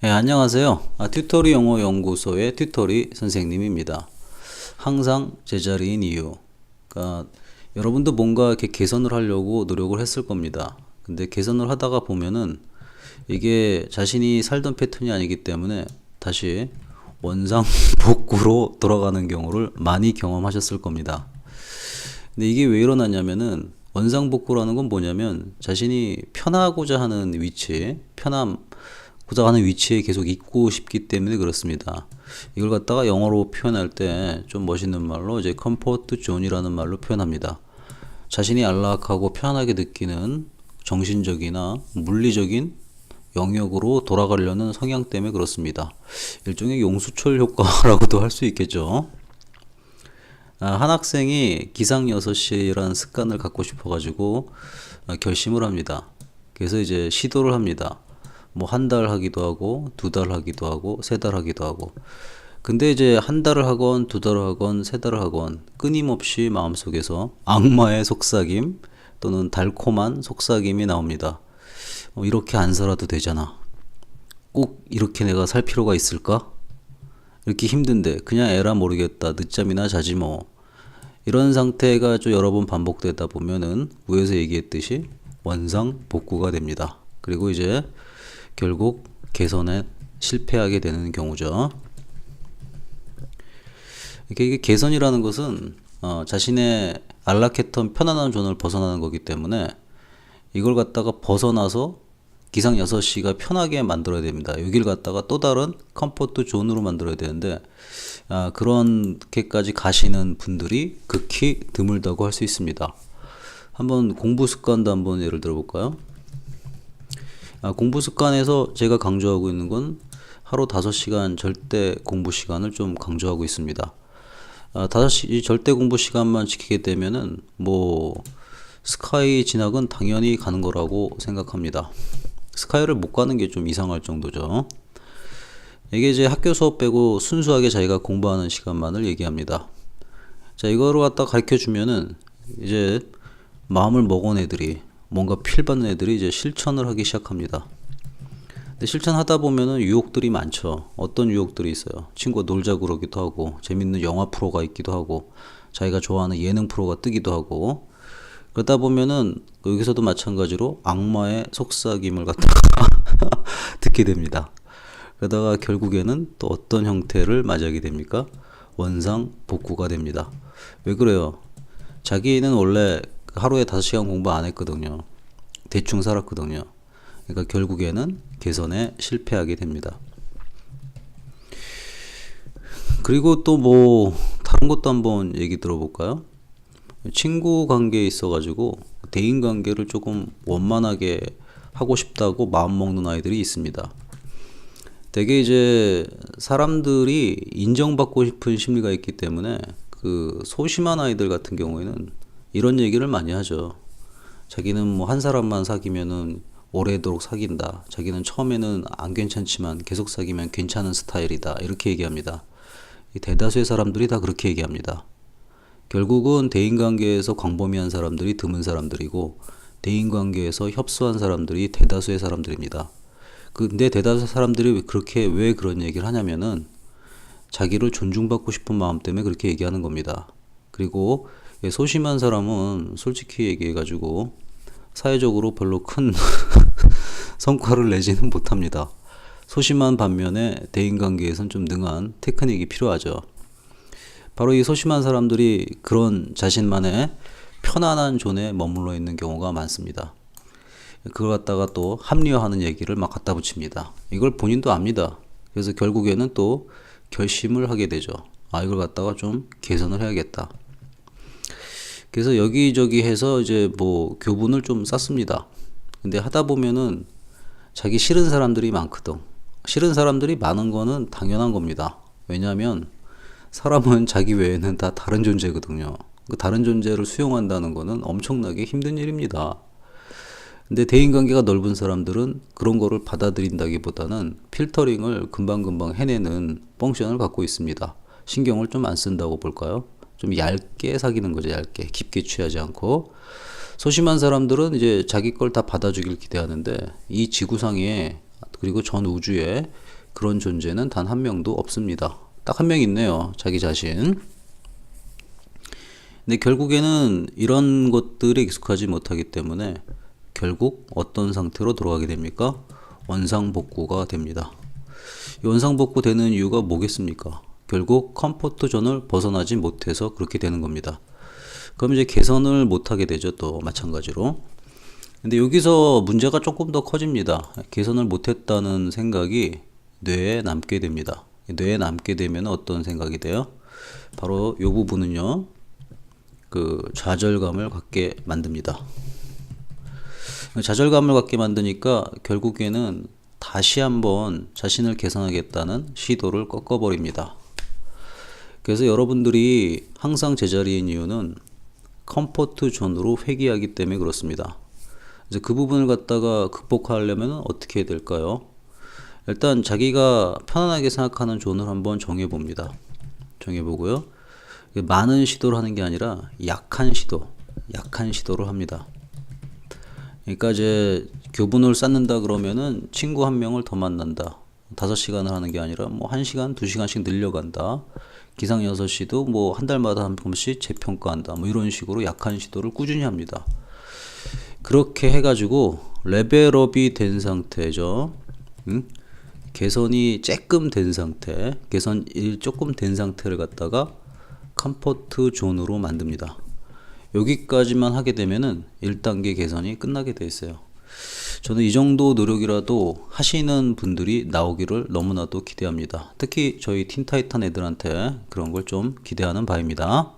네, 안녕하세요. 튜토리 영어 연구소의 튜토리 선생님입니다. 항상 제자리인 이유. 그러니까 여러분도 뭔가 이렇게 개선을 하려고 노력을 했을 겁니다. 근데 개선을 하다가 보면은 이게 자신이 살던 패턴이 아니기 때문에 다시 원상복구로 돌아가는 경우를 많이 경험하셨을 겁니다. 근데 이게 왜 일어나냐면은 원상복구라는 건 뭐냐면 자신이 편하고자 하는 위치, 편함고자 하는 위치에 계속 있고 싶기 때문에 그렇습니다. 이걸 갖다가 영어로 표현할 때 좀 멋있는 말로 이제 컴포트 존이라는 말로 표현합니다. 자신이 안락하고 편하게 느끼는 정신적이나 물리적인 영역으로 돌아가려는 성향 때문에 그렇습니다. 일종의 용수철 효과라고도 할 수 있겠죠. 한 학생이 기상 6시라는 습관을 갖고 싶어가지고 결심을 합니다. 그래서 이제 시도를 합니다. 뭐 한 달 하기도 하고, 2달 하기도 하고, 3달 하기도 하고. 근데 이제 한 달을 하건, 2달을 하건, 3달을 하건, 끊임없이 마음속에서 악마의 속삭임 또는 달콤한 속삭임이 나옵니다. 이렇게 안 살아도 되잖아. 꼭 이렇게 내가 살 필요가 있을까? 이렇게 힘든데 그냥 에라 모르겠다. 늦잠이나 자지 뭐. 이런 상태가 좀 여러 번 반복되다 보면은 위에서 얘기했듯이 원상복구가 됩니다. 그리고 이제 결국 개선에 실패하게 되는 경우죠. 이게 개선이라는 것은 자신의 안락했던 편안한 존을 벗어나는 거기 때문에 이걸 갖다가 벗어나서 기상 6시가 편하게 만들어야 됩니다. 여기를 갖다가 또 다른 컴포트 존으로 만들어야 되는데 그렇게까지 가시는 분들이 극히 드물다고 할 수 있습니다. 한번 공부 습관도 한번 예를 들어 볼까요? 공부 습관에서 제가 강조하고 있는 건 하루 5시간 절대 공부 시간을 좀 강조하고 있습니다. 5시 절대 공부 시간만 지키게 되면은 뭐 스카이 진학은 당연히 가는 거라고 생각합니다. 스카이를 못 가는 게 좀 이상할 정도죠. 이게 이제 학교 수업 빼고 순수하게 자기가 공부하는 시간만을 얘기합니다. 자, 이거를 갖다 가르쳐 주면은 이제 마음을 먹은 애들이 뭔가 필 받는 애들이 이제 실천을 하기 시작합니다. 근데 실천하다 보면은 유혹들이 많죠. 어떤 유혹들이 있어요. 친구가 놀자 그러기도 하고, 재밌는 영화 프로가 있기도 하고, 자기가 좋아하는 예능 프로가 뜨기도 하고, 그러다 보면은 여기서도 마찬가지로 악마의 속삭임을 갖다가 듣게 됩니다. 그러다가 결국에는 또 어떤 형태를 맞이하게 됩니까? 원상복구가 됩니다. 왜 그래요? 자기는 원래 하루에 5시간 공부 안 했거든요. 대충 살았거든요. 그러니까 결국에는 개선에 실패하게 됩니다. 그리고 또 뭐 다른 것도 한번 얘기 들어볼까요? 친구 관계에 있어가지고 대인 관계를 조금 원만하게 하고 싶다고 마음 먹는 아이들이 있습니다. 되게 이제 사람들이 인정받고 싶은 심리가 있기 때문에 그 소심한 아이들 같은 경우에는 이런 얘기를 많이 하죠. 자기는 뭐 한 사람만 사귀면은 오래도록 사귄다. 자기는 처음에는 안 괜찮지만 계속 사귀면 괜찮은 스타일이다. 이렇게 얘기합니다. 이 대다수의 사람들이 다 그렇게 얘기합니다. 결국은 대인관계에서 광범위한 사람들이 드문 사람들이고 대인관계에서 협소한 사람들이 대다수의 사람들입니다. 근데 대다수 사람들이 왜 그런 얘기를 하냐면은 자기를 존중받고 싶은 마음 때문에 그렇게 얘기하는 겁니다. 그리고 소심한 사람은 솔직히 얘기해가지고 사회적으로 별로 큰 성과를 내지는 못합니다. 소심한 반면에 대인관계에선 좀 능한 테크닉이 필요하죠. 바로 이 소심한 사람들이 그런 자신만의 편안한 존에 머물러 있는 경우가 많습니다. 그걸 갖다가 또 합리화하는 얘기를 막 갖다 붙입니다. 이걸 본인도 압니다. 그래서 결국에는 또 결심을 하게 되죠. 이걸 갖다가 좀 개선을 해야겠다. 그래서 여기저기 해서 이제 뭐 교훈을 좀 쌓습니다. 근데 하다 보면은 자기 싫은 사람들이 많거든. 싫은 사람들이 많은 거는 당연한 겁니다. 왜냐하면 사람은 자기 외에는 다 다른 존재거든요. 그 다른 존재를 수용한다는 거는 엄청나게 힘든 일입니다. 근데 대인관계가 넓은 사람들은 그런 거를 받아들인다기보다는 필터링을 금방금방 해내는 펑션을 갖고 있습니다. 신경을 좀 안 쓴다고 볼까요? 좀 얇게 사귀는 거죠. 얇게. 깊게 취하지 않고. 소심한 사람들은 이제 자기 걸 다 받아주길 기대하는데 이 지구상에 그리고 전 우주에 그런 존재는 단 한 명도 없습니다. 딱 한 명 있네요. 자기 자신. 근데 결국에는 이런 것들에 익숙하지 못하기 때문에 결국 어떤 상태로 돌아가게 됩니까? 원상복구가 됩니다. 이 원상복구 되는 이유가 뭐겠습니까? 결국 컴포트 존을 벗어나지 못해서 그렇게 되는 겁니다. 그럼 이제 개선을 못하게 되죠. 또 마찬가지로. 근데 여기서 문제가 조금 더 커집니다. 개선을 못했다는 생각이 뇌에 남게 됩니다. 뇌에 남게 되면 어떤 생각이 돼요? 바로 이 부분은요, 그 좌절감을 갖게 만듭니다. 좌절감을 갖게 만드니까 결국에는 다시 한번 자신을 개선하겠다는 시도를 꺾어버립니다. 그래서 여러분들이 항상 제자리인 이유는 컴포트 존으로 회귀하기 때문에 그렇습니다. 이제 그 부분을 갖다가 극복하려면 어떻게 해야 될까요? 일단 자기가 편안하게 생각하는 존을 한번 정해봅니다. 정해보고요. 많은 시도를 하는 게 아니라 약한 시도를 합니다. 그러니까 이제 교분을 쌓는다 그러면은 친구 한 명을 더 만난다. 5시간을 하는 게 아니라 뭐 1시간, 2시간씩 늘려간다. 기상 6시도 뭐 한 달마다 한 번씩 재평가한다. 뭐 이런 식으로 약한 시도를 꾸준히 합니다. 그렇게 해가지고 레벨업이 된 상태죠. 개선이 조금 된 상태, 개선 조금 된 상태를 갖다가 컴포트 존으로 만듭니다. 여기까지만 하게 되면은 1단계 개선이 끝나게 돼 있어요. 저는 이 정도 노력이라도 하시는 분들이 나오기를 너무나도 기대합니다. 특히 저희 틴타이탄 애들한테 그런 걸 좀 기대하는 바입니다.